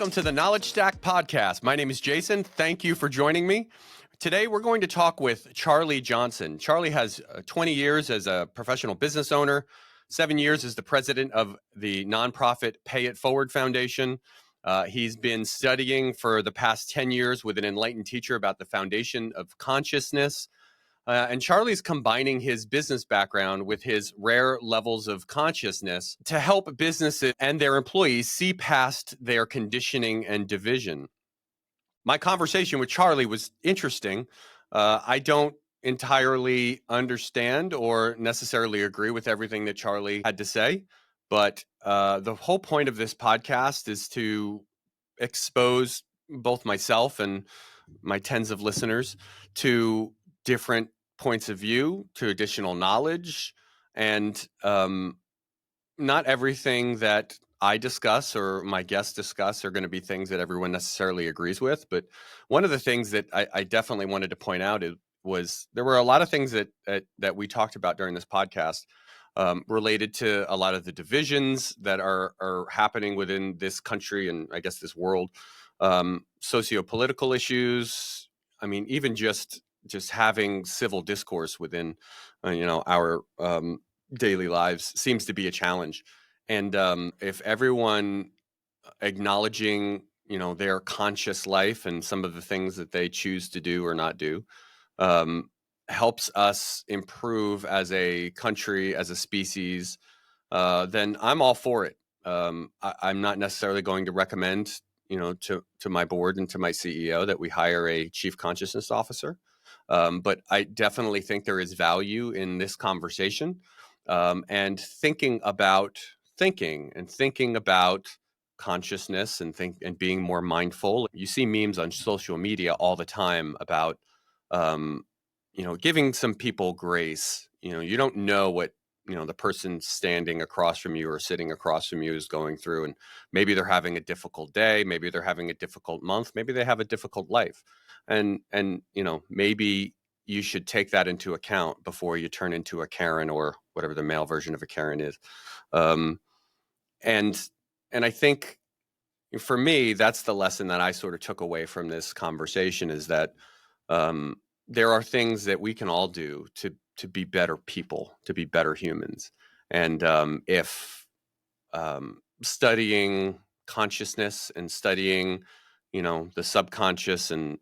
Welcome to the Knowledge Stack podcast. My name is Jason. Thank you for joining me. Today, we're going to talk with Charley Johnson. Charley has 20 years as a professional business owner, 7 years as the president of the nonprofit Pay It Forward Foundation. He's been studying for the past 10 years with an enlightened teacher about the foundation of consciousness. And Charley's combining his business background with his rare levels of consciousness to help businesses and their employees see past their conditioning and division. My conversation with Charley was interesting. I don't entirely understand or necessarily agree with everything that Charley had to say, but the whole point of this podcast is to expose both myself and my tens of listeners to different points of view, to additional knowledge, and not everything that I discuss or my guests discuss are going to be things that everyone necessarily agrees with. But one of the things that I definitely wanted to point out was there were a lot of things that we talked about during this podcast related to a lot of the divisions that are happening within this country and I guess this world, socio-political issues. I mean, even just having civil discourse within, our daily lives seems to be a challenge. And if everyone acknowledging, their conscious life and some of the things that they choose to do or not do, helps us improve as a country, as a species, then I'm all for it. I'm not necessarily going to recommend, to my board and to my CEO that we hire a chief consciousness officer. But I definitely think there is value in this conversation, and thinking about consciousness and being more mindful. You see memes on social media all the time about, giving some people grace. You don't know what, the person standing across from you or sitting across from you is going through. And maybe they're having a difficult day. Maybe they're having a difficult month. Maybe they have a difficult life. And maybe you should take that into account before you turn into a Karen or whatever the male version of a Karen is. And I think for me, that's the lesson that I sort of took away from this conversation is that there are things that we can all do to be better people, to be better humans. And if studying consciousness and studying, the subconscious and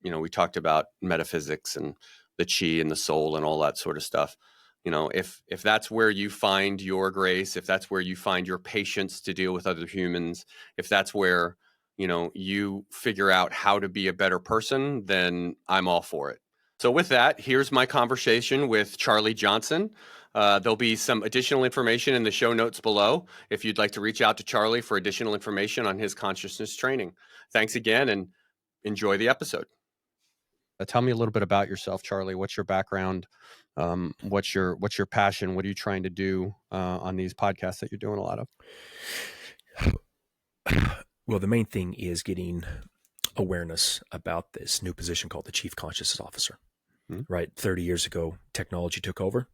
we talked about metaphysics and the chi and the soul and all that sort of stuff. If that's where you find your grace, if that's where you find your patience to deal with other humans, if that's where, you figure out how to be a better person, then I'm all for it. So with that, here's my conversation with Charley Johnson. There'll be some additional information in the show notes below if you'd like to reach out to Charley for additional information on his consciousness training. Thanks again and enjoy the episode. Tell me a little bit about yourself, Charley. What's your background? What's your passion? What are you trying to do on these podcasts that you're doing a lot of? Well, the main thing is getting awareness about this new position called the Chief Consciousness Officer. Mm-hmm. Right? 30 years ago, technology took over.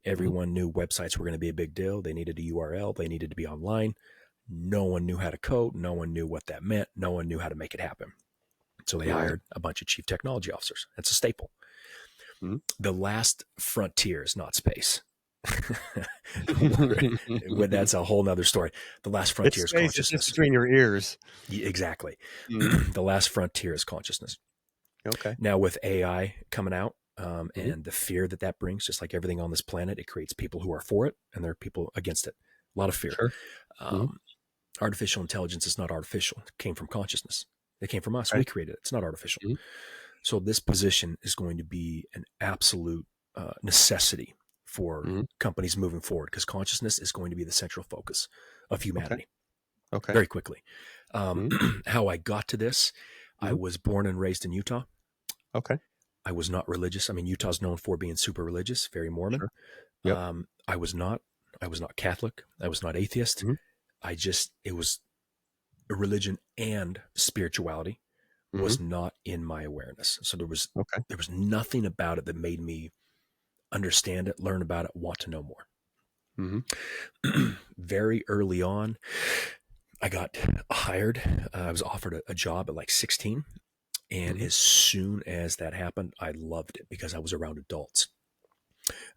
Everyone knew websites were going to be a big deal. They needed a URL. They needed to be online. No one knew how to code. No one knew what that meant. No one knew how to make it happen. So they hired a bunch of chief technology officers. That's a staple. Mm-hmm. The last frontier is not space. That's a whole nother story. The last frontier is consciousness. It's between your ears. Exactly. Mm-hmm. The last frontier is consciousness. Okay. Now with AI coming out and the fear that brings, just like everything on this planet, it creates people who are for it and there are people against it. A lot of fear. Sure. Artificial intelligence is not artificial. It came from consciousness. It came from us. Right. We created it. It's not artificial. Mm-hmm. So this position is going to be an absolute necessity for companies moving forward because consciousness is going to be the central focus of humanity. Okay. Very quickly. How I got to this, I was born and raised in Utah. Okay. I was not religious. I mean, Utah's known for being super religious, very Mormon. Sure. Yep. I was not Catholic. I was not atheist. It was a religion and spirituality was not in my awareness. So there was nothing about it that made me understand it, learn about it, want to know more. Very early on, I got hired. I was offered a job at like 16. And Mm-hmm. as soon as that happened, I loved it because I was around adults.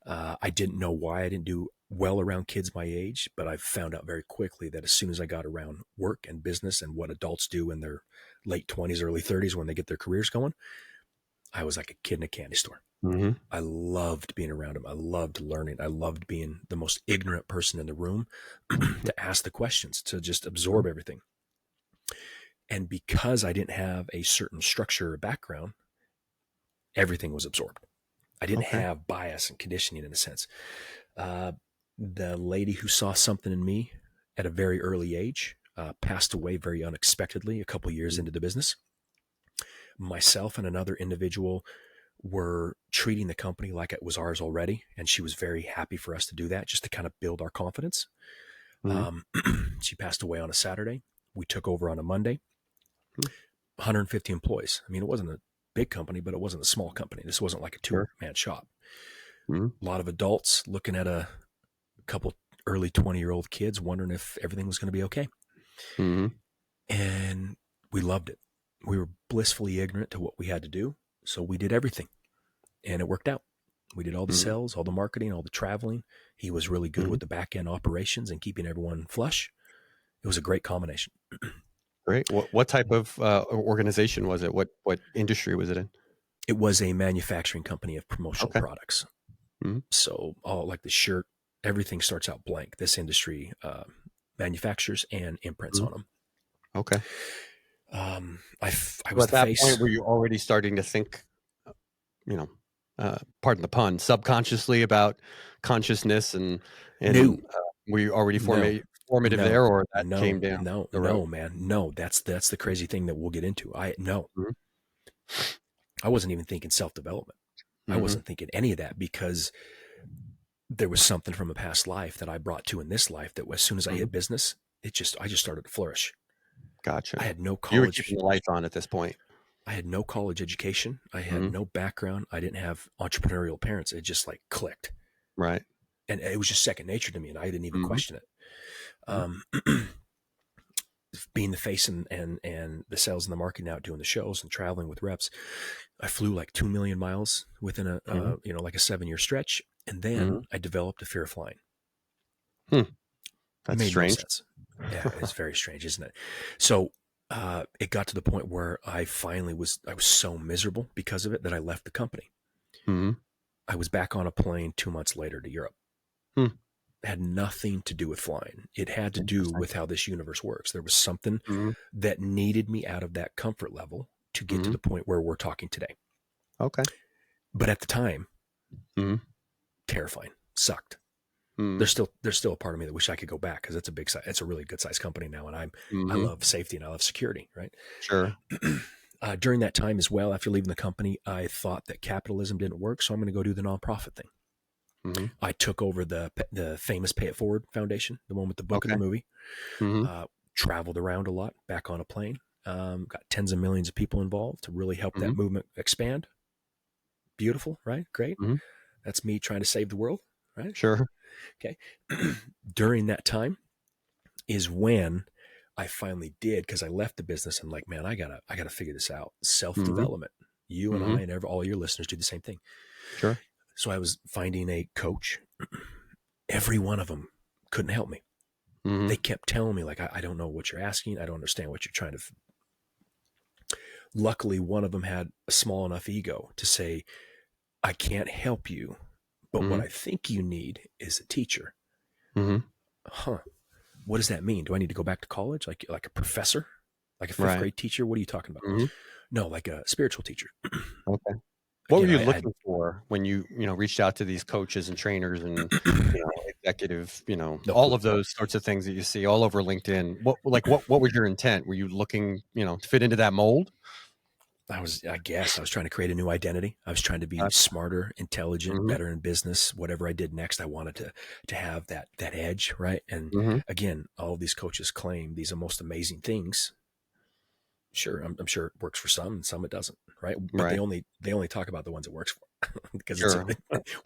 I didn't know why I didn't do well around kids my age, but I found out very quickly that as soon as I got around work and business and what adults do in their late 20s, early 30s when they get their careers going, I was like a kid in a candy store. Mm-hmm. I loved being around them. I loved learning. I loved being the most ignorant person in the room to ask the questions, to just absorb everything. And because I didn't have a certain structure or background, everything was absorbed. I didn't Okay. have bias and conditioning in a sense. Uh, the lady who saw something in me at a very early age passed away very unexpectedly a couple years into the business. Myself and another individual were treating the company like it was ours already, and she was very happy for us to do that, just to kind of build our confidence. Mm-hmm. She passed away on a Saturday. We took over on a Monday. Mm-hmm. 150 employees. I mean, it wasn't a big company, but it wasn't a small company. This wasn't like a Sure. two-man shop. Mm-hmm. A lot of adults looking at a couple early 20-year-old kids wondering if everything was going to be okay. Mm-hmm. And we loved it. We were blissfully ignorant to what we had to do. So we did everything, and it worked out. We did all the Mm-hmm. sales, all the marketing, all the traveling. He was really good Mm-hmm. with the back end operations and keeping everyone flush. It was a great combination. Great. What type of organization was it? What industry was it in? It was a manufacturing company of promotional Okay. products. Mm-hmm. So all like the shirt, everything starts out blank. This industry manufactures and imprints Mm-hmm. on them. Okay. I So was at the that face. point, were you already starting to think, you know, pardon the pun, subconsciously about consciousness No, and were you already no, formative no, there, or that came no, down no, the road? no, man, no. That's the crazy thing that we'll get into. Mm-hmm. I wasn't even thinking self development. I Mm-hmm. wasn't thinking any of that because there was something from a past life that I brought to in this life that as soon as I Mm-hmm. hit business, I just started to flourish. I Gotcha. had no You were college. keeping the lights on at this point. I had no college education. I had Mm-hmm. no background. I didn't have entrepreneurial parents. It just like clicked. Right. And it was just second nature to me, and I didn't even Mm-hmm. question it. Mm-hmm. Um, being the face and the sales and the marketing out, doing the shows and traveling with reps, I flew like 2 million miles within a Mm-hmm. like a 7-year stretch, and Mm-hmm. then I developed a fear of flying. Hmm. That's Made no strange. sense. Yeah, it's very strange, isn't it? So it got to the point where I was so miserable because of it that I left the company. Mm-hmm. I was back on a plane 2 months later to Europe. Hmm. It had nothing to do with flying. It had to do Interesting. with how this universe works. There was something Mm-hmm. that needed me out of that comfort level to get to Mm-hmm. the point where we're talking today. Okay. But at the time, Mm-hmm. terrifying, sucked. Mm-hmm. There's still a part of me that wish I could go back because it's a big size. It's a really good sized company now, and I Mm-hmm. love safety and I love security. Right. Sure. During that time as well, after leaving the company, I thought that capitalism didn't work, so I'm going to go do the nonprofit thing. Mm-hmm. I took over the famous Pay It Forward Foundation, the one with the book and Okay. the movie. Mm-hmm. Traveled around a lot, back on a plane. Got tens of millions of people involved to really help Mm-hmm. that movement expand. Beautiful, right? Great. Mm-hmm. That's me trying to save the world, right? Sure. Okay. During that time is when I finally did, because I left the business. I'm like, man, I gotta figure this out. Self Mm-hmm. development. You and Mm-hmm. I and all your listeners do the same thing. Sure. So I was finding a coach. Every one of them couldn't help me. Mm-hmm. They kept telling me, like, I don't know what you're asking. I don't understand what you're trying to. Luckily, one of them had a small enough ego to say, I can't help you, but what Mm-hmm. I think you need is a teacher. Mm-hmm. Huh. What does that mean? Do I need to go back to college? Like a professor? Like a fifth Right. grade teacher? What are you talking about? Mm-hmm. No, like a spiritual teacher. Okay. What were Again, you I looking for when you reached out to these coaches and trainers and executive, no all clue. of those sorts of things that you see all over LinkedIn? What was your intent? Were you looking, to fit into that mold? I guess I was trying to create a new identity. I was trying to be smarter, intelligent, Mm-hmm. better in business. Whatever I did next, I wanted to have that edge, right? And Mm-hmm. again, all of these coaches claim these are most amazing things. Sure, I'm sure it works for some, and some it doesn't, right? But Right. they only talk about the ones it works for, because Sure. we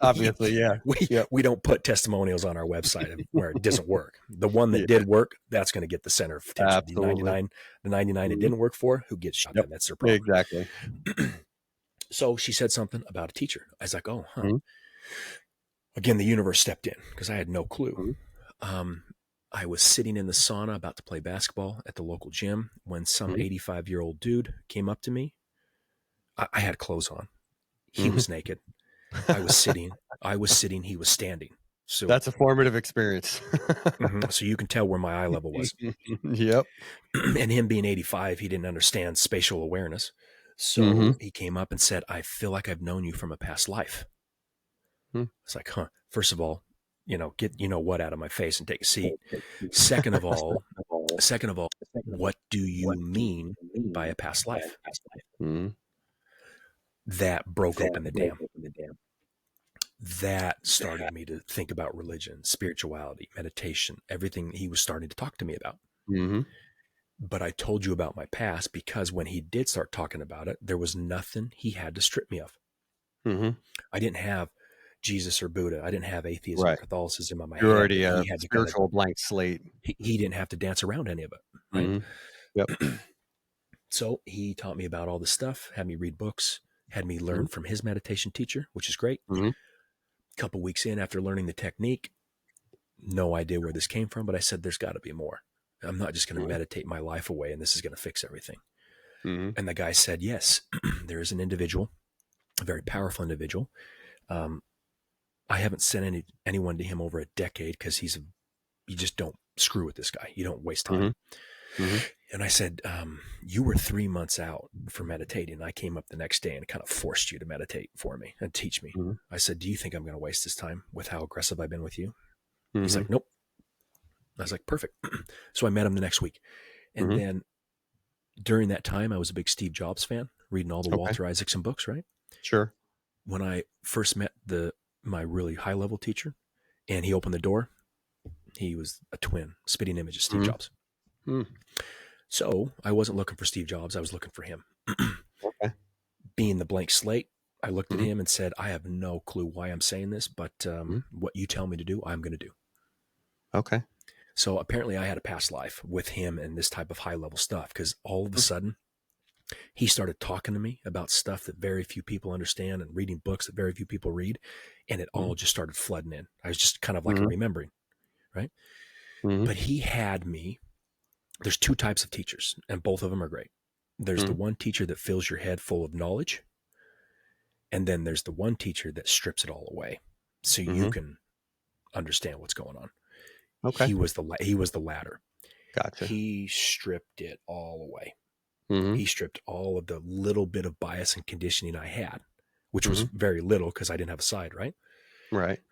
Obviously, yeah. Yep. we don't put testimonials on our website of where it doesn't work. The one that Yeah. did work, that's going to get the center of attention. Absolutely. The 99 it Mhm. didn't work for, who gets shot? Yep. Then that's their problem. Exactly. So she said something about a teacher. I was like, oh, huh. Mhm. Again, the universe stepped in because I had no clue. Mhm. I was sitting in the sauna about to play basketball at the local gym when some Mhm. 85-year-old dude came up to me. I had clothes on. He Mhm. was naked. I was sitting. He was standing. So, That's a formative experience. so you can tell where my eye level was. Yep. And him being 85, he didn't understand spatial awareness. Mhm. So he came up and said, I feel like I've known you from a past life. Hmm. It's like, huh, first of all, get what out of my face and take a seat. Second of all, what do you mean by a past life? Mhm. That broke open the dam. That started me to think about religion, spirituality, meditation, everything he was starting to talk to me about. Mhm. But I told you about my past because when he did start talking about it, there was nothing he had to strip me of. Mhm. I didn't have Jesus or Buddha. I didn't have atheism or Right. Catholicism in my You're head already that a he had to kind of, spiritual blank slate. he didn't have to dance around any of it. Right. Mhm. Yep. So he taught me about all this stuff, had me read books, had me Mhm. learn from his meditation teacher, which is great. Mhm. A couple weeks in, after learning the technique, no idea where this came from, but I said, there's got to be more. I'm not just going to Mhm. meditate my life away and this is going to fix everything. Mhm. And the guy said, yes, there is an individual, a very powerful individual. Um, I haven't sent anyone to him over a decade because you just don't screw with this guy. You don't waste time. Mhm. Mhm. And I said, you were 3 months out for meditating. I came up the next day and kind of forced you to meditate for me and teach me. Mhm. I said, do you think I'm going to waste this time with how aggressive I've been with you? He's Mhm. like, nope. I was like, perfect. So I met him the next week. And Mhm. then during that time, I was a big Steve Jobs fan, reading all the Okay. Walter Isaacson books, right? Sure. When I first met my really high level teacher and he opened the door, he was a twin, spitting image of Steve Mhm. Jobs. Mhm. So I wasn't looking for Steve Jobs. I was looking for him. Okay. Being the blank slate, I looked at Mhm. him and said, I have no clue why I'm saying this, but Mhm. what you tell me to do, I'm going to do. Okay. So apparently I had a past life with him and this type of high level stuff because all of a Mhm. sudden he started talking to me about stuff that very few people understand and reading books that very few people read. And it all just started flooding in. I was just kind of like Mhm. remembering, right? Mhm. But he had me. There's two types of teachers, and both of them are great. There's the Mhm. one teacher that fills your head full of knowledge, and then there's the one teacher that strips it all away so you Mhm. can understand what's going on. Okay. He was the latter. Gotcha. He stripped it all away. Mhm. He stripped all of the little bit of bias and conditioning I had, which was Mhm. very little because I didn't have a side, right? Right.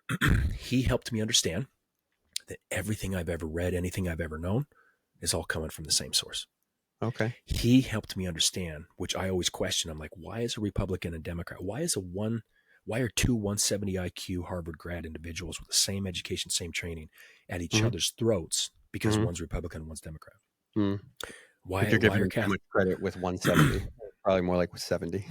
He helped me understand that everything I've ever read, anything I've ever known, is all coming from the same source. Okay. He helped me understand, which I always question. I'm like, why is a Republican and Democrat? Why are two 170 IQ Harvard grad individuals with the same education, same training at each Mhm. other's throats because Mhm. one's Republican, one's Democrat? Mhm. I think Why you're why giving are me too Catholic? much credit with 170. Probably more like with 70.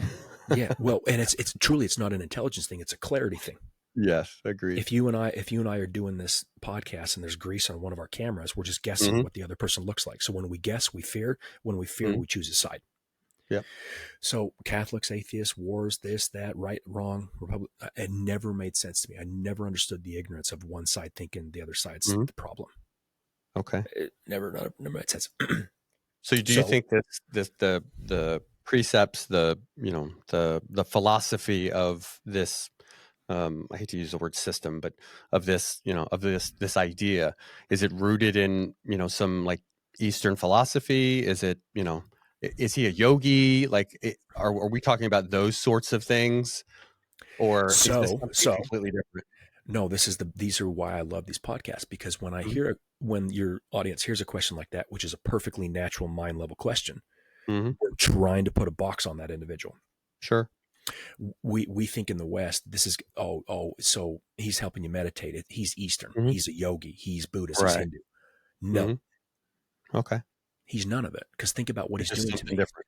Yeah, well, and it's truly, it's not an intelligence thing, it's a clarity thing. Yes, agreed. If you and I are doing this podcast and there's grease on one of our cameras, we're just guessing Mhm. what the other person looks like. So when we guess, we fear. When we fear, Mhm. we choose a side. Yep. So Catholics, atheists, wars, this, that, right, wrong, Republic, it never made sense to me. I never understood the ignorance of one side thinking the other side's Mhm. the problem. Okay. It never made sense. So do you So think that the precepts, the philosophy of this, I hate to use the word system, but of this, of this idea, is it rooted in, some like Eastern philosophy? Is it, is he a yogi? Like, are we talking about those sorts of things, or is this so something so completely different? no, these are why I love these podcasts, because Mhm. when your audience hears a question like that, which is a perfectly natural mind level question, Mhm. we're trying to put a box on that individual. Sure. We think in the West, this is, so he's helping you meditate. He's Eastern. Mhm. He's a yogi. He's Buddhist. He's Right. Hindu. No, Mhm. Okay. He's none of it. Because think about what It's he's just doing to something me. different.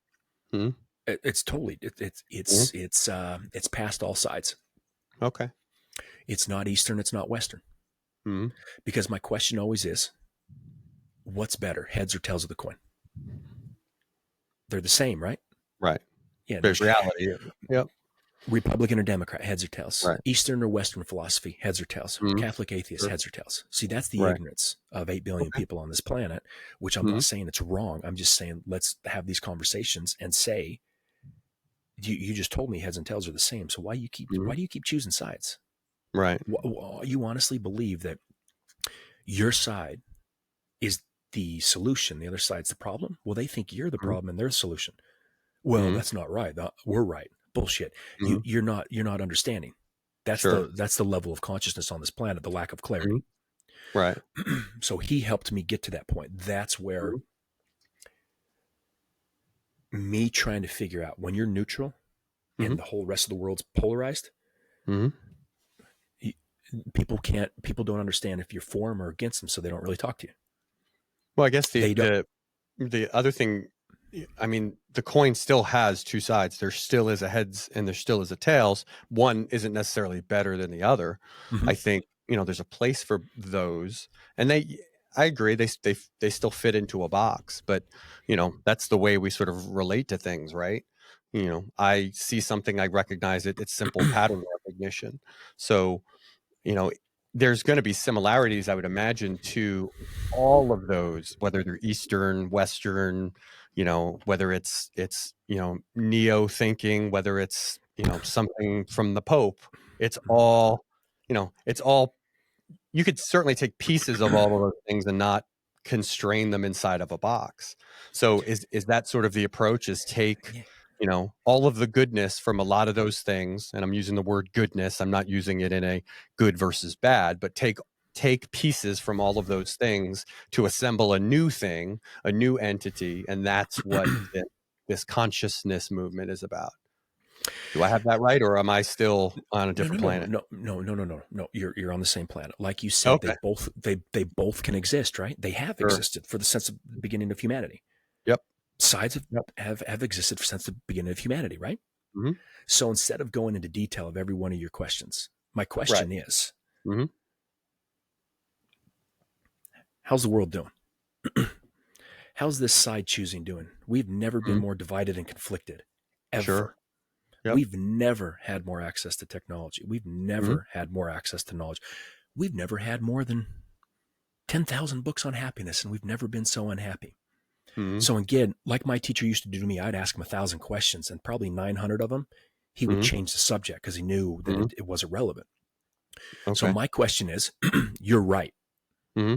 Hmm. It's totally Hmm. it's past all sides. Okay. It's not Eastern. It's not Western. Hmm. Because my question always is, what's better, heads or tails of the coin? They're the same, right? Right. Yeah. There's reality. Yep. Republican or Democrat, heads or tails. Right. Eastern or Western philosophy, heads or tails. Hmm. Catholic, atheist, Sure. heads or tails. See, that's the Right. ignorance of 8 billion Okay. people on this planet, which I'm Hmm. not saying it's wrong. I'm just saying let's have these conversations and say, you just told me heads and tails are the same. So why do you keep choosing sides? Right. You honestly believe that your side is the solution, the other side's the problem? Well, they think you're the Hmm. problem and they're the solution. Well, Hmm. that's not right. We're right. Bullshit. Hmm. You're not understanding. Sure. That's the level of consciousness on this planet, the lack of Hmm. clarity. Right. So he helped me get to that point. That's where Hmm. me trying to figure out when you're neutral Hmm. and the whole rest of the world's polarized, Hmm. people don't understand if you're for them or against them, so they don't really talk to you. Well, I guess They don't. the other thing, I mean, the coin still has two sides. There still is a heads and there still is a tails. One isn't necessarily better than the other. Mhm. I think, there's a place for those, and I agree, they still fit into a box, but that's the way we sort of relate to things, right? I see something, I recognize it. It's simple pattern recognition. So, you know, there's going to be similarities, I would imagine, to all of those, whether they're Eastern, Western, whether it's neo thinking, whether it's something from the Pope. It's all, it's all. You could certainly take pieces of all of those things and not constrain them inside of a box. So is that sort of the approach? Is take Yeah. all of the goodness from a lot of those things, and I'm using the word goodness, I'm not using it in a good versus bad, but take pieces from all of those things to assemble a new thing, a new entity, and that's what this consciousness movement is about. Do I have that right, or am I still on a different planet? No. You're on the same planet. Like you said, Okay. they both can exist, right? They have Sure. existed for the sense of the beginning of humanity. Yep. Sides Yep. have existed since the beginning of humanity, right? Hmm. So instead of going into detail of every one of your questions, my Right. question is, Hmm. how's the world doing? How's this side choosing doing? We've never been Hmm. more divided and conflicted, ever. Sure. Yep. We've never had more access to technology. We've never had more access to knowledge. We've never had more than 10,000 books on happiness, and we've never been so unhappy. Hmm. So again, like my teacher used to do to me, I'd ask him 1,000 questions, and probably 900 of them, he would Hmm. change the subject because he knew that it wasn't relevant. So Okay. my question is, you're right. Hmm.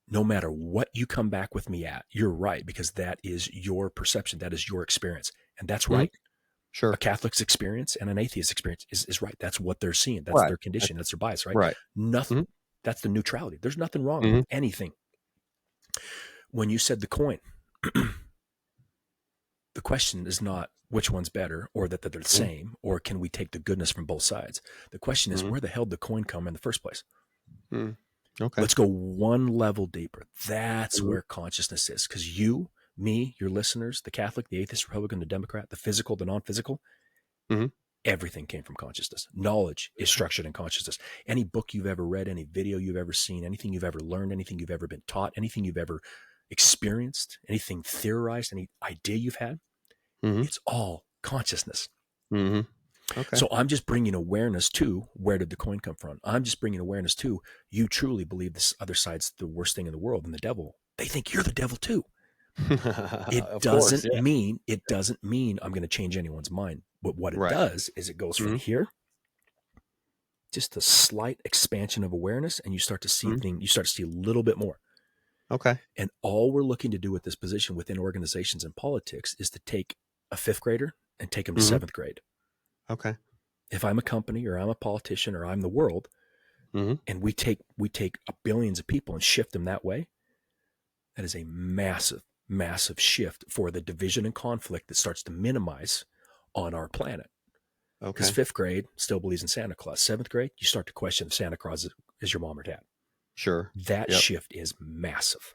No matter what you come back with me at, you're right, because that is your perception. That is your experience. And that's right. Sure. A Catholic's experience and an atheist experience is right. That's what they're seeing. That's Right. their condition. That's their bias, right? Right. Nothing. Mhm. That's the neutrality. There's nothing wrong Mhm. with anything. When you said the coin, the question is not which one's better or that they're the same, or can we take the goodness from both sides? The question is, where the hell did the coin come in the first place? Mhm. Okay. Let's go one level deeper. That's where consciousness is. Because you, me, your listeners, the Catholic, the atheist, Republican, the Democrat, the physical, the non-physical, Mhm. everything came from consciousness. Knowledge is structured in consciousness. Any book you've ever read, any video you've ever seen, anything you've ever learned, anything you've ever been taught, anything you've ever experienced, anything theorized, any idea you've had, it's all consciousness. Mhm. Okay. So I'm just bringing awareness to, where did the coin come from? I'm just bringing awareness to, you truly believe this other side's the worst thing in the world and the devil. They think you're the devil too. It Of course, doesn't yeah. mean I'm going to change anyone's mind. But what it Right. does is it goes from here, just a slight expansion of awareness, and you start to see things, you start to see a little bit more. Okay. And all we're looking to do with this position within organizations and politics is to take a fifth grader and take them to seventh grade. Okay. If I'm a company or I'm a politician or I'm the world, and we take billions of people and shift them that way, that is a massive, massive shift for the division and conflict that starts to minimize on our planet. Because Okay. fifth grade still believes in Santa Claus. Seventh grade, you start to question if Santa Claus is your mom or dad. Sure. That Yep. shift is massive.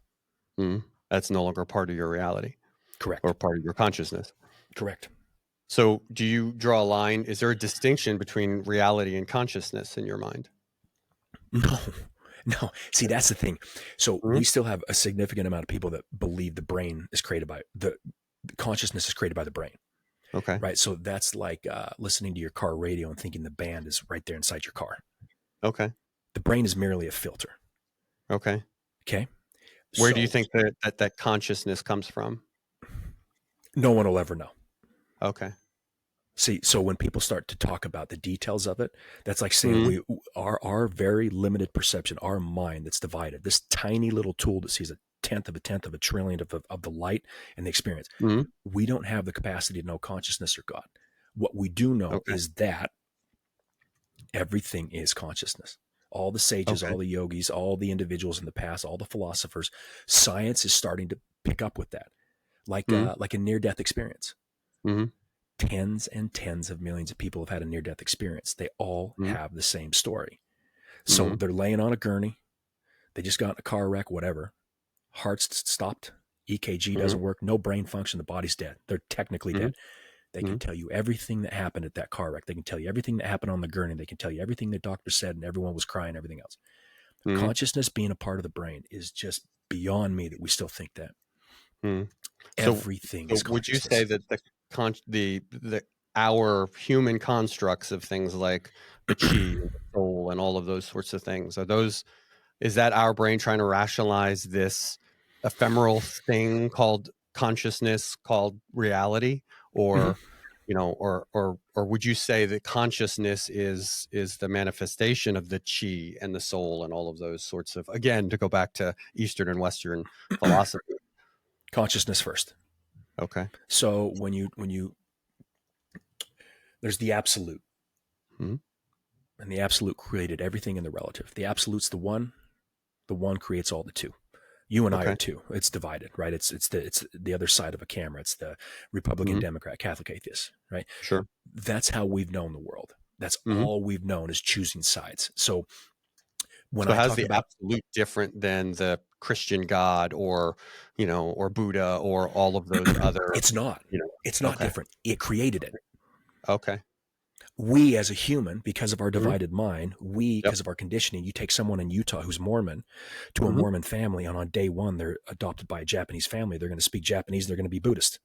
Mhm. That's no longer part of your reality Correct. or part of your consciousness. Correct. So do you draw a line? Is there a distinction between reality and consciousness in your mind? No, no. See, that's the thing. So Mhm. we still have a significant amount of people that believe the brain is created by the consciousness is created by the brain, Okay. right? So that's like listening to your car radio and thinking the band is right there inside your car. Okay. The brain is merely a filter. Okay. Okay. Where do you So think that consciousness comes from? no one will ever know. Okay. See, so when people start to talk about the details of it, that's like saying Mhm. our very limited perception, our mind that's divided, this tiny little tool that sees a tenth of a trillionth of the light and the experience. Mhm. We don't have the capacity to know consciousness or God. What we do know Okay. is that everything is consciousness. All the sages, Okay. all the yogis, all the individuals in the past, all the philosophers, science is starting to pick up with that, Mhm. like a near-death experience. Mhm. Tens and tens of millions of people have had a near-death experience. They all Mhm. have the same story. So Mhm. they're laying on a gurney. They just got in a car wreck, whatever. Heart's stopped. EKG Mhm. doesn't work. No brain function. The body's dead. They're technically Mhm. dead. They can Mhm. tell you everything that happened at that car wreck. They can tell you everything that happened on the gurney. They can tell you everything the doctor said, and everyone was crying, everything else. Mhm. Consciousness being a part of the brain is just beyond me that we still think that. Mhm. So, Everything so is would you say consciousness. that the our human constructs of things like the chi and the soul and all of those sorts of things, is that our brain trying to rationalize this ephemeral thing called consciousness, called reality? Mhm. Or or would you say that consciousness is the manifestation of the chi and the soul and all of those sorts of, again, to go back to Eastern and Western philosophy? Consciousness first. Okay. So when you there's the absolute, Mhm. and the absolute created everything in the relative. The absolute's the one. The one creates all the two. You and I are Okay. two. It's divided, right? It's the other side of a camera. It's the Republican, Mhm. Democrat, Catholic, atheist, right? Sure. That's how we've known the world. That's Mhm. all we've known is choosing sides. So when So I how's talk the about absolute different than the Christian God, or or Buddha, or all of those other, it's not, you know? it's not Okay. different. It created it. Okay. We as a human, because of our Mhm. divided mind, Yep. because of our conditioning, you take someone in Utah who's Mormon to a Mhm. Mormon family, and on day one, they're adopted by a Japanese family. They're going to speak Japanese. They're going to be Buddhist.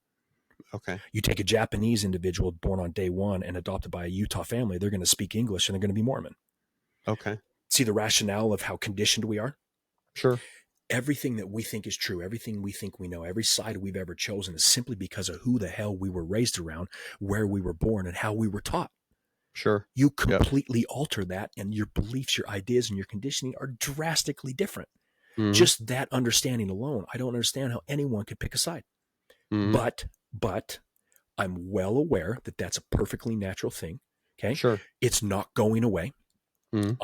Okay. You take a Japanese individual born on day one and adopted by a Utah family, they're going to speak English and they're going to be Mormon. Okay. See the rationale of how conditioned we are? Sure. Everything that we think is true, everything we think we know, every side we've ever chosen is simply because of who the hell we were raised around, where we were born, and how we were taught. Sure. You Yep. completely alter that, and your beliefs, your ideas, and your conditioning are drastically different. Mhm. Just that understanding alone, I don't understand how anyone could pick a side. Mhm. But I'm well aware that that's a perfectly natural thing. Okay. Sure. It's not going away. Mhm.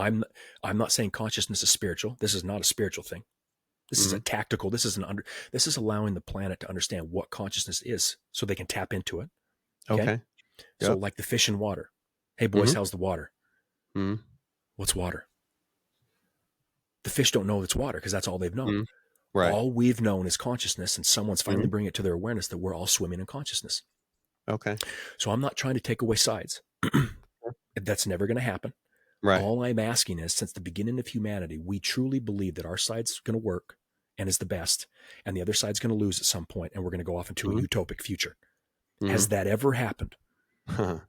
I'm not saying consciousness is spiritual. This is not a spiritual thing. This is a Mhm. tactical. This is allowing the planet to understand what consciousness is so they can tap into it. Okay. Okay. So Yep. like the fish in water. Hey boys, Mhm. how's the water? Mhm. What's water? The fish don't know it's water because that's all they've known. Mhm. Right. All we've known is consciousness, and someone's finally Mhm. bringing it to their awareness that we're all swimming in consciousness. Okay. So I'm not trying to take away sides. That's never going to happen. Right. All I'm asking is, since the beginning of humanity, we truly believe that our side's going to work and is the best, and the other side's going to lose at some point, and we're going to go off into a Mhm. utopic future. Has Mhm. that ever happened?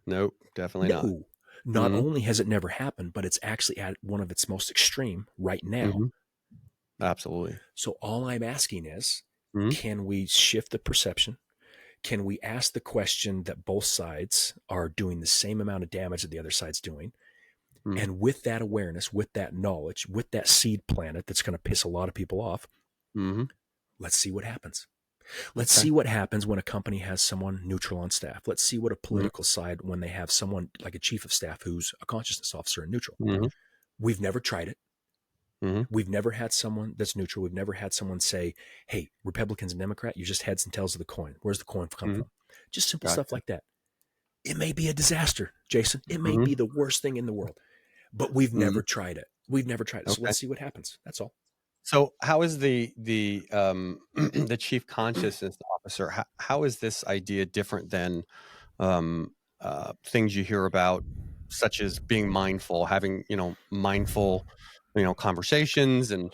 Nope, definitely not. No. Not Mhm. only has it never happened, but it's actually at one of its most extreme right now. Mhm. Absolutely. So all I'm asking is, Mhm. can we shift the perception? Can we ask the question that both sides are doing the same amount of damage that the other side's doing? Mhm. And with that awareness, with that knowledge, with that seed planet that's going to piss a lot of people off, Mhm. let's see what happens. Let's Okay. see what happens when a company has someone neutral on staff. Let's see what a Mhm. political side when they have someone like a chief of staff who's a consciousness officer and neutral. Mhm. We've never tried it. Mhm. We've never had someone that's neutral. We've never had someone say, hey, Republicans and Democrat, you're just heads and tails of the coin. Where's the coin come Mhm. from? Just simple stuff Gotcha. like that. It may be a disaster, Jason. It may Mhm. be the worst thing in the world, but we've Mhm. never tried it. We've never tried it. So Okay. let's see what happens. That's all. So how is the the chief consciousness officer? How is this idea different than things you hear about, such as being mindful, having mindful conversations, and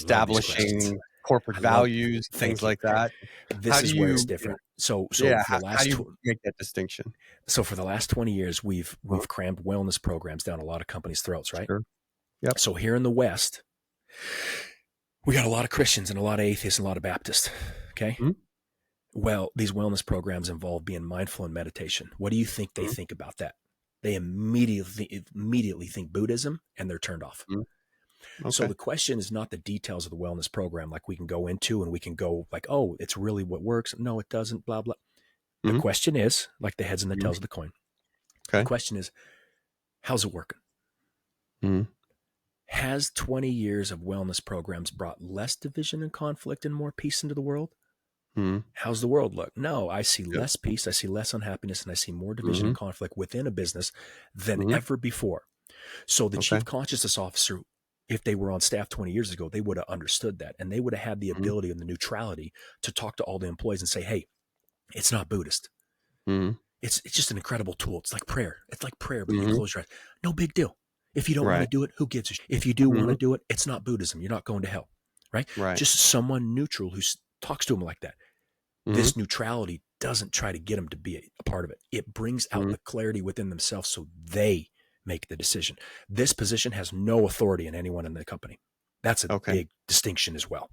Love these questions. establishing corporate I love. values, things Thank you. like that? How This do is where it's you, different. So yeah, for the how do last you make that distinction? for the last 20 years, we've Uh-huh. crammed wellness programs down a lot of companies' throats, right? Sure. Yep. So here in the West, we got a lot of Christians and a lot of atheists and a lot of Baptists. Okay. Mhm. Well, these wellness programs involve being mindful and meditation. What do you think they Mhm. think about that? They immediately think Buddhism, and they're turned off. Mhm. So Okay. the question is not the details of the wellness program, like we can go into and we can go like, oh, it's really what works. No, it doesn't, blah, blah. The Mhm. question is, like the heads and the Mhm. tails of the coin, the Okay. question is, how's it working? Mhm. Has 20 years of wellness programs brought less division and conflict and more peace into the world? Mhm. How's the world look? No, I see Yep. less peace, I see less unhappiness, and I see more division Mhm. and conflict within a business than Mhm. ever before. So the Okay. chief consciousness officer, if they were on staff 20 years ago, they would have understood that, and they would have had the Mhm. ability and the neutrality to talk to all the employees and say, hey, it's not Buddhist. Mhm. It's just an incredible tool. It's like prayer. It's like prayer, but you Mhm. close your eyes. No big deal. If you don't want to Right. do it, who gives a shit? If you do want to Mhm. do it, it's not Buddhism. You're not going to hell, right? Right. Just someone neutral who talks to them like that. Mhm. This neutrality doesn't try to get them to be a part of it. It brings out Mhm. the clarity within themselves so they make the decision. This position has no authority in anyone in the company. That's a Okay. big distinction as well.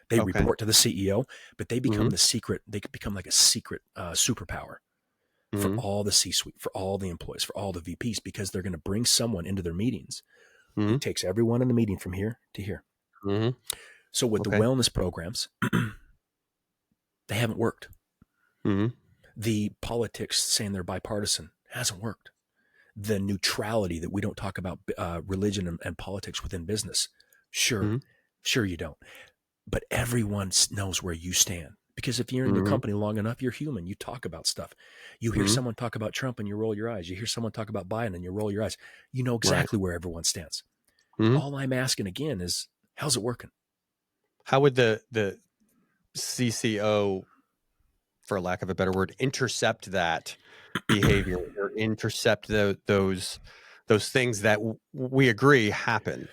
They Okay. report to the CEO, but they become Mhm. the secret. They become like a secret superpower for Mhm. all the C-suite, for all the employees, for all the VPs, because they're going to bring someone into their meetings who Mhm. takes everyone in the meeting from here to here. Mhm. So with the Okay. wellness programs, they haven't worked. Mhm. The politics saying they're bipartisan hasn't worked. The neutrality that we don't talk about religion and politics within business, sure, Mhm. sure you don't. But everyone knows where you stand. Because if you're in the Mhm. company long enough, you're human. You talk about stuff. You hear Mhm. someone talk about Trump and you roll your eyes. You hear someone talk about Biden and you roll your eyes. You know Right. exactly where everyone stands. Mhm. All I'm asking again is, how's it working? How would the CCO, for lack of a better word, intercept that behavior, or intercept those things that we agree happen?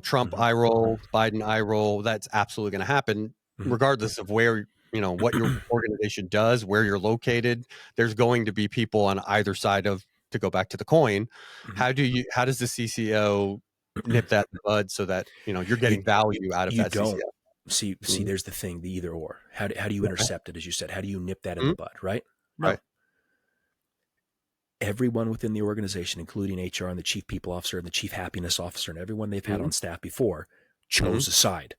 Trump Mhm, eye mhm, roll, Biden eye roll. That's absolutely going to happen, mhm. regardless of where what your organization does, where you're located. There's going to be people on either side of, to go back to the coin. Mhm. How does the CCO nip that in the bud so that you're you getting value out of you that don't CCO? see. Mhm. There's the thing, the either or. How do you Okay. intercept it? As you said, how do you nip that in the Mhm. bud? Right? Right. No, everyone within the organization, including HR and the chief people officer and the chief happiness officer and everyone they've had Mhm. on staff before, Mhm. chose a side.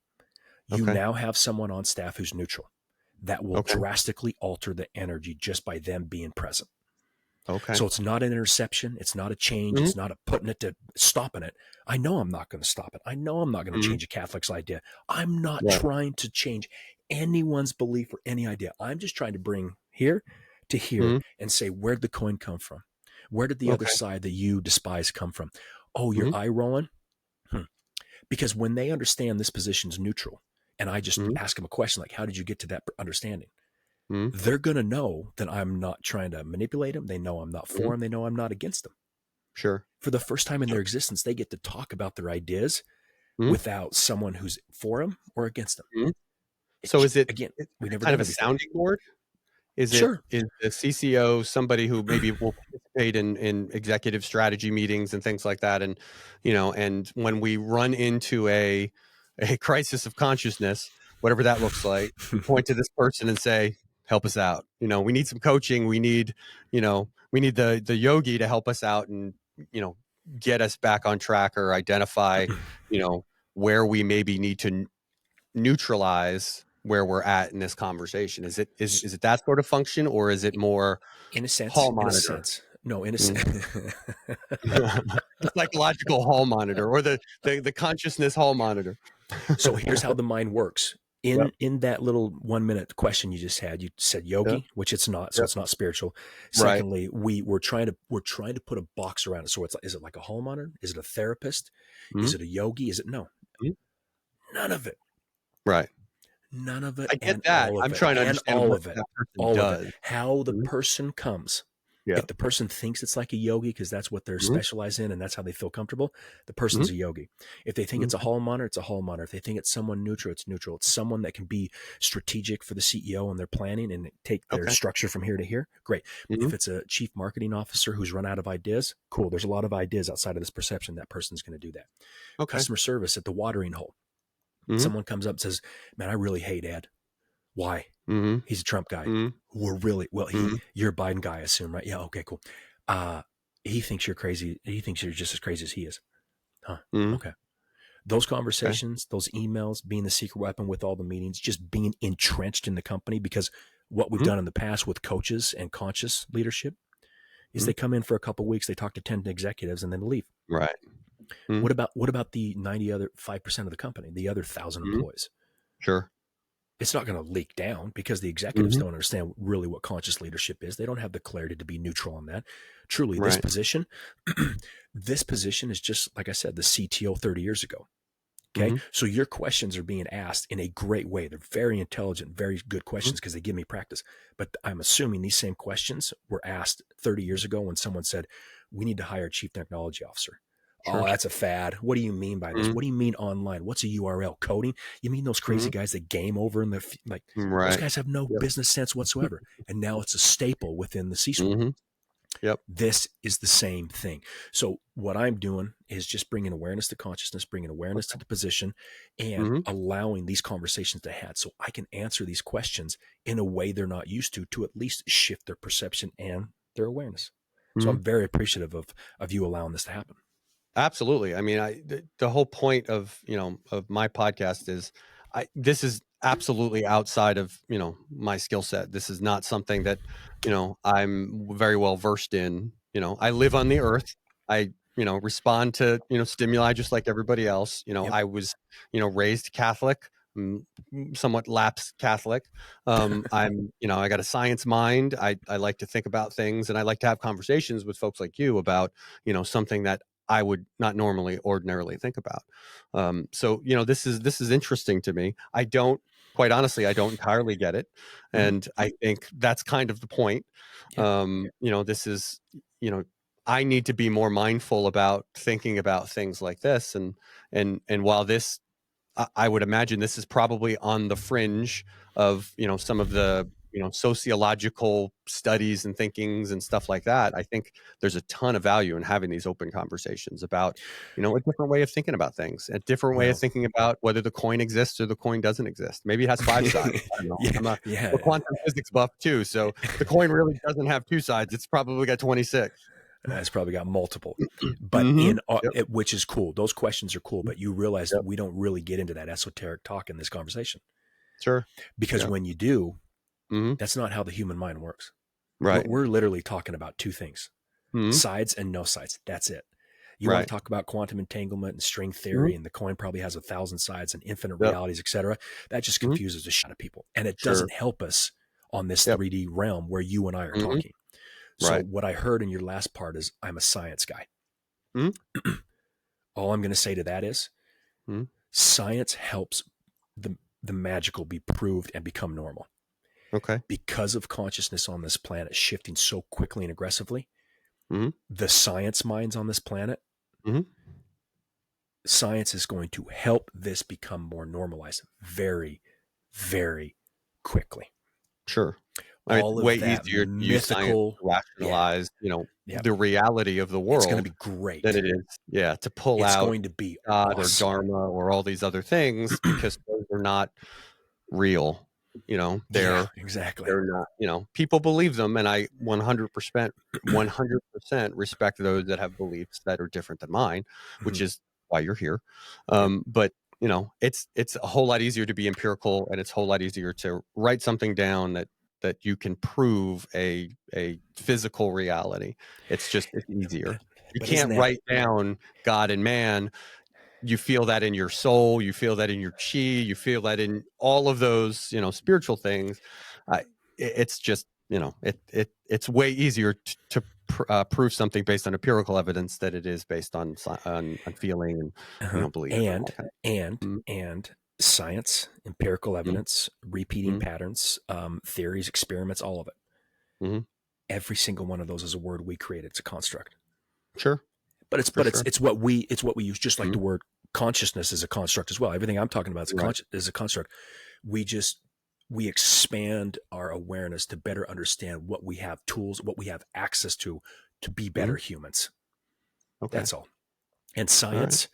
You Okay. now have someone on staff who's neutral. That will Okay. drastically alter the energy just by them being present. Okay. So it's not an interception. It's not a change. Mhm. It's not a putting it to stopping it. I know I'm not going to stop it. I know I'm not going to Mhm. change a Catholic's idea. I'm not Right. trying to change anyone's belief or any idea. I'm just trying to bring here to here Mhm. and say, where'd the coin come from? Where did the other Okay. side that you despise come from? Oh, you're Mhm. eye rolling? Because when they understand this position's neutral, and I just Mhm. ask them a question like, how did you get to that understanding? Mhm. They're going to know that I'm not trying to manipulate them. They know I'm not Mhm. for them. They know I'm not against them. Sure. For the first time in So their existence, they get to talk about their ideas mhm. without someone who's for them or against them. Mhm. So Again, is we've it never kind of done a it before. sounding board? Sure. Is the CCO somebody who maybe will participate in executive strategy meetings and things like that? And and when we run into a crisis of consciousness, whatever that looks like, we point to this person and say, "Help us out." We need some coaching. We need the yogi to help us out and you know get us back on track, or identify you know where we maybe need to neutralize where we're at in this conversation. Is it that sort of function, or is it more hall In a monitor? sense, no, in a Mm. sense. The psychological hall monitor, or the consciousness hall monitor? So here's how the mind works. Yep. In that little 1 minute question you just had, you said Yep. yogi, which it's not, so Yep. it's not spiritual. Right. Secondly, we're trying to put a box around it. So it's, is it like a hall monitor? Is it a therapist? Mhm. Is it a yogi? Is it no? Mhm. None of it. Right. None of it. I get And that. all of I'm it. trying to And understand all what of it. that person All of it. does. How the Mhm. person comes. Yeah. If the person thinks it's like a yogi because that's what they're specialized in and that's how they feel comfortable, the person's a yogi. If they think it's a hall monitor, it's a hall monitor. If they think it's someone neutral, it's neutral. It's someone that can be strategic for the CEO and their planning and take their structure from here to here. Great. If it's a chief marketing officer who's run out of ideas, cool. There's a lot of ideas outside of this perception. That person's going to do that. Customer service at the watering hole. Someone comes up and says, man, I really hate Ed. Why? He's a Trump guy. We're really, well, you're a Biden guy, I assume, right? Yeah. Okay, cool. He thinks you're crazy. He thinks you're just as crazy as he is. Huh. Okay. Those conversations, those emails, being the secret weapon with all the meetings, just being entrenched in the company, because what we've done in the past with coaches and conscious leadership is they come in for a couple of weeks, they talk to 10 executives and then leave. Right. What about the 5% of the company, the other 1,000 employees? Sure. It's not going to leak down because the executives don't understand really what conscious leadership is. They don't have the clarity to be neutral on that. Truly, this position, this position is just, like I said, the CTO 30 years ago. Okay. So your questions are being asked in a great way. They're very intelligent, very good questions because they give me practice. But I'm assuming these same questions were asked 30 years ago when someone said, we need to hire a chief technology officer. Sure. Oh, that's a fad. What do you mean by this? What do you mean online? What's a URL? Coding? You mean those crazy guys that game over in the, like, those guys have no business sense whatsoever. And now it's a staple within the C-suite. This is the same thing. So what I'm doing is just bringing awareness to consciousness, bringing awareness to the position, and allowing these conversations to have, so I can answer these questions in a way they're not used to at least shift their perception and their awareness. So I'm very appreciative of you allowing this to happen. Absolutely. I mean, the whole point of my podcast is this is absolutely outside of my skill set. This is not something that I'm very well versed in. I live on the earth. I respond to stimuli just like everybody else. I was raised Catholic, somewhat lapsed Catholic. I'm I got a science mind. I like to think about things, and I like to have conversations with folks like you about something that I would not ordinarily think about. So, this is interesting to me. Quite honestly, I don't entirely get it. And I think that's kind of the point. This is, I need to be more mindful about thinking about things like this. And while this, I would imagine this is probably on the fringe of, some of the, sociological studies and thinkings and stuff like that. I think there's a ton of value in having these open conversations about, a different way of thinking about things, a different way of thinking about whether the coin exists or the coin doesn't exist. Maybe it has 5 sides. I don't know. I'm a quantum physics buff too. So the coin really doesn't have 2 sides. It's probably got 26. It's probably got multiple, but which is cool. Those questions are cool, but you realize that we don't really get into that esoteric talk in this conversation. Sure. Because when you do, that's not how the human mind works. Right. We're literally talking about 2 things, sides and no sides. That's it. You want to talk about quantum entanglement and string theory, and the coin probably has 1,000 sides and infinite realities, etc. That just confuses the shit out of people. And it doesn't help us on this 3D realm where you and I are talking. So what I heard in your last part is I'm a science guy. All I'm going to say to that is science helps the magical be proved and become normal. Okay. Because of consciousness on this planet shifting so quickly and aggressively, the science minds on this planet, science is going to help this become more normalized very, very quickly. Sure. All way of that easier to use mythical, science to rationalize, the reality of the world. It's going to be great. Than it is, to pull out. It's going to be God awesome. or Dharma or all these other things because those are not real. They're exactly. They're not. People believe them, and I 100% respect those that have beliefs that are different than mine, which is why you're here. But it's a whole lot easier to be empirical, and it's a whole lot easier to write something down that you can prove a physical reality. It's easier. You can't write down God and man. You feel that in your soul, you feel that in your chi, you feel that in all of those, spiritual things. It's just, it's way easier to prove something based on empirical evidence than it is based on feeling and belief. And Science, empirical evidence, repeating patterns, theories, experiments, all of it. Every single one of those is a word we created. It's a construct. Sure. But it's what we use, just like the word consciousness is a construct as well. Everything I'm talking about is a construct. We expand our awareness to better understand what we have tools, what we have access to be better humans. Okay. That's all. And science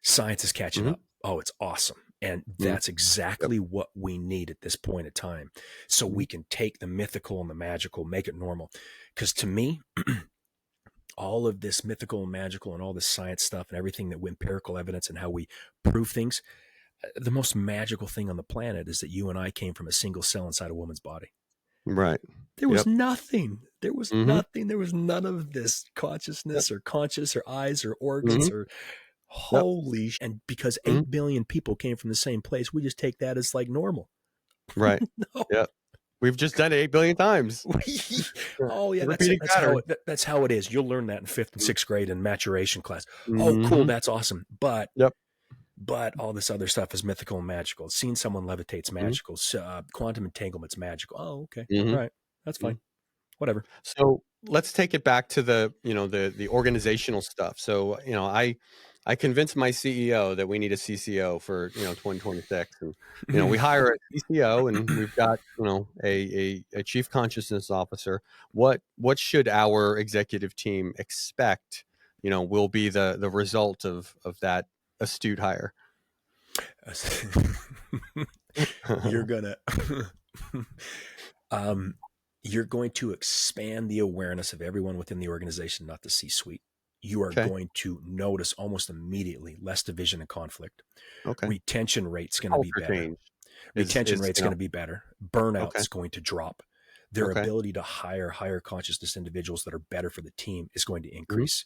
is catching up. Oh, it's awesome. And that's exactly what we need at this point in time. So we can take the mythical and the magical, make it normal. Because to me, all of this mythical and magical and all this science stuff and everything that with empirical evidence and how we prove things, the most magical thing on the planet is that you and I came from a single cell inside a woman's body. Right. There was nothing. There was nothing. There was none of this consciousness or conscious or eyes or organs or holy. And because 8 billion people came from the same place, we just take that as like normal. Right. No. Yep. We've just done it 8 billion times. Oh yeah, that's how it is. You'll learn that in 5th and 6th grade in maturation class. Oh, cool, that's awesome. But all this other stuff is mythical and magical. Seeing someone levitate's magical. Quantum entanglement's magical. Oh, okay, all right, that's fine. Whatever. So let's take it back to the organizational stuff. So I convinced my CEO that we need a CCO for 2026, and we hire a CCO, and we've got a chief consciousness officer. What should our executive team expect? Will be the result of that astute hire. You're going to expand the awareness of everyone within the organization, not the C-suite. You are going to notice almost immediately less division and conflict. Retention rate's going to be better. Retention rate's going to be better. Burnout's going to drop. Their ability to hire higher consciousness individuals that are better for the team is going to increase.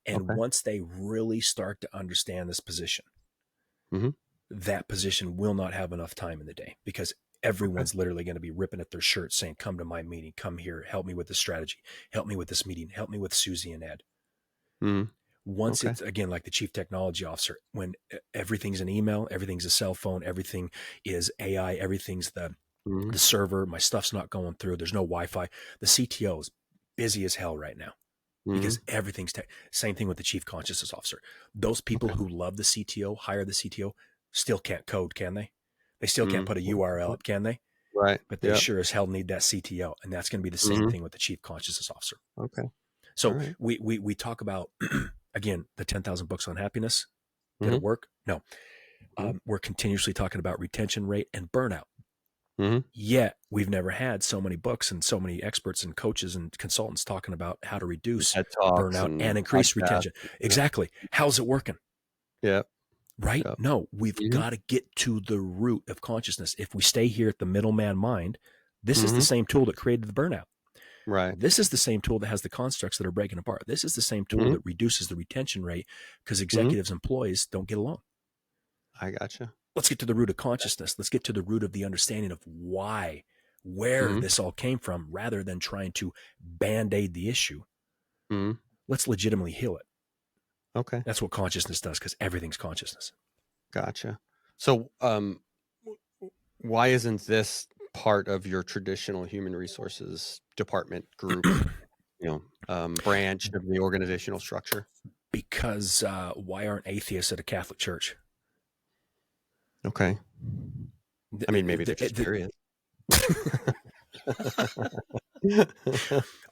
And once they really start to understand this position, that position will not have enough time in the day because everyone's literally going to be ripping at their shirt saying, come to my meeting, come here, help me with this strategy, help me with this meeting, help me with Susie and Ed. Once it's, again, like the chief technology officer, when everything's an email, everything's a cell phone, everything is AI, everything's the server, my stuff's not going through, there's no Wi-Fi. The CTO is busy as hell right now because everything's same thing with the chief consciousness officer. Those people who love the CTO, hire the CTO, still can't code, can they? They still can't put a URL up, can they? Right. But they sure as hell need that CTO. And that's going to be the same thing with the chief consciousness officer. So we talk about, again, the 10,000 books on happiness. Did it work? No. We're continuously talking about retention rate and burnout. Yet we've never had so many books and so many experts and coaches and consultants talking about how to reduce burnout and increase retention. Exactly. How's it working? Yeah. Right? No, we've got to get to the root of consciousness. If we stay here at the middleman mind, this is the same tool that created the burnout. Right. This is the same tool that has the constructs that are breaking apart. This is the same tool that reduces the retention rate because executives, employees don't get along. I gotcha. Let's get to the root of consciousness. Let's get to the root of the understanding of where this all came from, rather than trying to band-aid the issue. Let's legitimately heal it. Okay. That's what consciousness does, because everything's consciousness. Gotcha. So why isn't this part of your traditional human resources department group, branch of the organizational structure? Because why aren't atheists at a Catholic church? Okay. I mean, maybe they're just curious.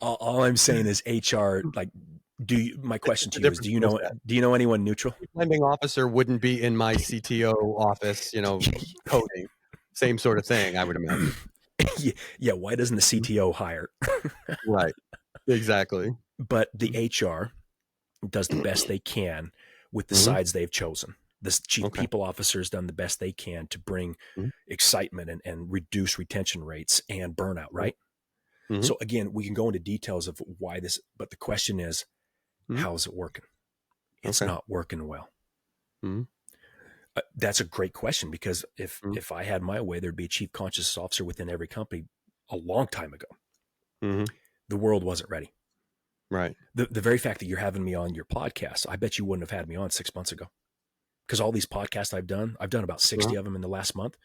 All I'm saying is HR, like, my question to you is, do you know anyone neutral? The lending officer wouldn't be in my CTO office, coding. Same sort of thing, I would imagine. Yeah. Why doesn't the CTO hire? Right. Exactly. But the HR does the best they can with the sides they've chosen. The chief people officer has done the best they can to bring excitement and reduce retention rates and burnout, right? So again, we can go into details of why this, but the question is, how is it working? It's not working well. That's a great question, because if I had my way, there'd be a chief consciousness officer within every company a long time ago. The world wasn't ready. Right. The very fact that you're having me on your podcast, I bet you wouldn't have had me on 6 months ago. because all these podcasts I've done about 60 of them in the last month.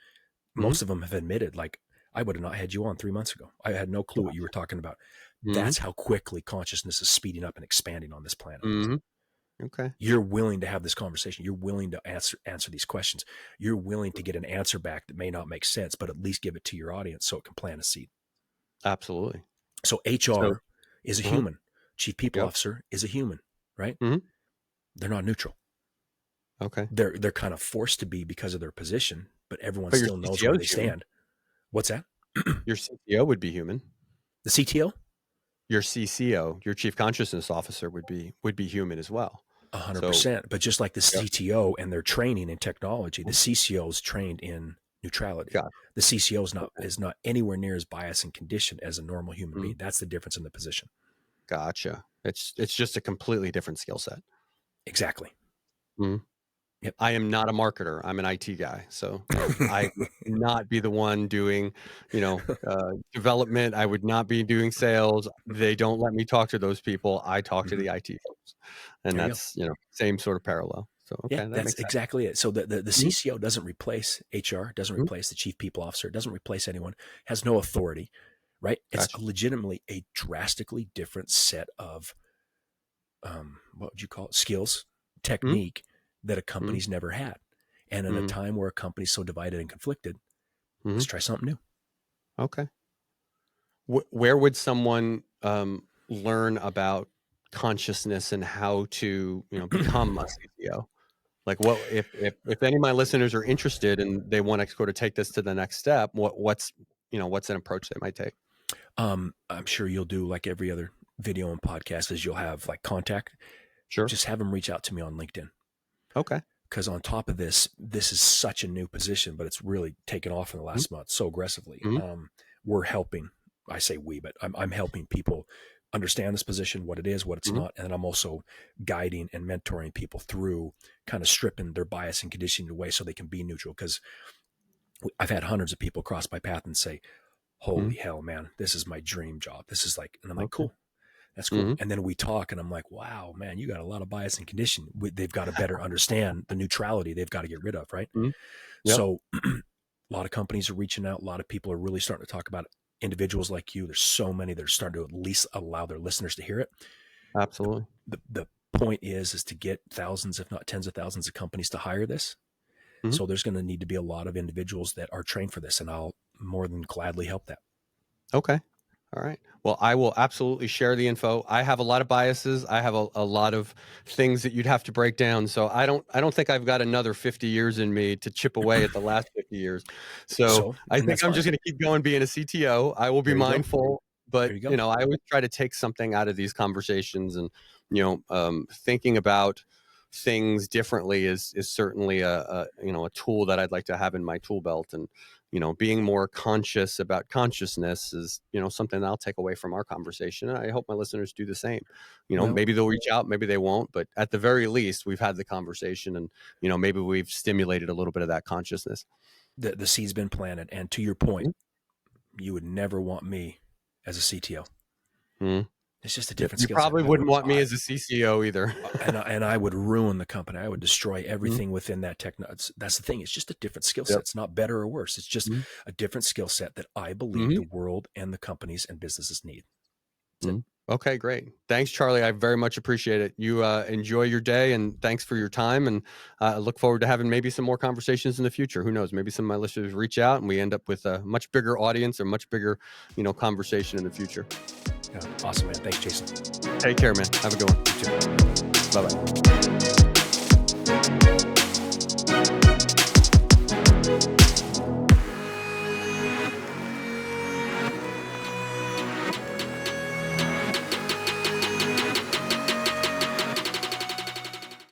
Most of them have admitted, like, I would have not had you on 3 months ago. I had no clue what you were talking about. That's how quickly consciousness is speeding up and expanding on this planet. Okay. You're willing to have this conversation. You're willing to answer these questions. You're willing to get an answer back that may not make sense, but at least give it to your audience so it can plant a seed. Absolutely. So HR is a human. Chief People Officer is a human, right? They're not neutral. Okay. They're kind of forced to be because of their position, but everyone still knows where they stand. What's that? Your CTO would be human. The CTO? Your CCO, your Chief Consciousness Officer, would be human as well. 100%. But just like the CTO and their training in technology, the CCO is trained in neutrality. The CCO is not anywhere near as biased and conditioned as a normal human being. That's the difference in the position. Gotcha. It's just a completely different skill set. Exactly. Yep. I am not a marketer. I'm an IT guy. So I would not be the one doing, development. I would not be doing sales. They don't let me talk to those people. I talk to the IT folks. And that's, same sort of parallel. So, okay. That's exactly it. So the CCO doesn't replace HR, doesn't replace the Chief People Officer, doesn't replace anyone, has no authority, right? It's legitimately a drastically different set of, what would you call it? Skills, technique that a company's never had. And in a time where a company's so divided and conflicted, let's try something new. Okay. Where would someone learn about consciousness and how to, become a CCO? Like, what if any of my listeners are interested and they want to sort of take this to the next step, what's an approach they might take? I'm sure you'll do like every other video and podcast is you'll have like contact. Sure. Just have them reach out to me on LinkedIn. Okay. Because on top of this is such a new position, but it's really taken off in the last month so aggressively. We're helping, I say we, but I'm helping people understand this position, what it is, what it's not. And I'm also guiding and mentoring people through kind of stripping their bias and conditioning away so they can be neutral. Because I've had hundreds of people cross my path and say, holy hell, man, this is my dream job. This is like, and I'm like, cool. That's cool. And then we talk and I'm like, wow, man, you got a lot of bias and condition. They've got to better understand the neutrality they've got to get rid of. Right. So a lot of companies are reaching out. A lot of people are really starting to talk about individuals like you. There's so many that are starting to at least allow their listeners to hear it. Absolutely. The point is to get thousands, if not tens of thousands of companies to hire this. So there's going to need to be a lot of individuals that are trained for this, and I'll more than gladly help that. Okay. All right. Well, I will absolutely share the info. I have a lot of biases. I have a lot of things that you'd have to break down. So I don't think I've got another 50 years in me to chip away at the last 50 years. So I think I'm just going to keep going being a CTO. I will be mindful, but I always try to take something out of these conversations, and thinking about things differently is certainly a tool that I'd like to have in my tool belt. And being more conscious about consciousness is, something that I'll take away from our conversation. And I hope my listeners do the same. Maybe they'll reach out, maybe they won't, but at the very least, we've had the conversation and, maybe we've stimulated a little bit of that consciousness. The seed's been planted. And to your point, you would never want me as a CTO. It's just a different skill set. You probably wouldn't want me as a CCO either. and I would ruin the company. I would destroy everything within that technology. That's the thing. It's just a different skill set. It's not better or worse. It's just a different skill set that I believe the world and the companies and businesses need. Okay, great. Thanks, Charlie. I very much appreciate it. You enjoy your day, and thanks for your time. And I look forward to having maybe some more conversations in the future. Who knows? Maybe some of my listeners reach out and we end up with a much bigger audience or much bigger, conversation in the future. Yeah, awesome, man. Thanks, Jason. Take care, man. Have a good one. You too. Bye-bye.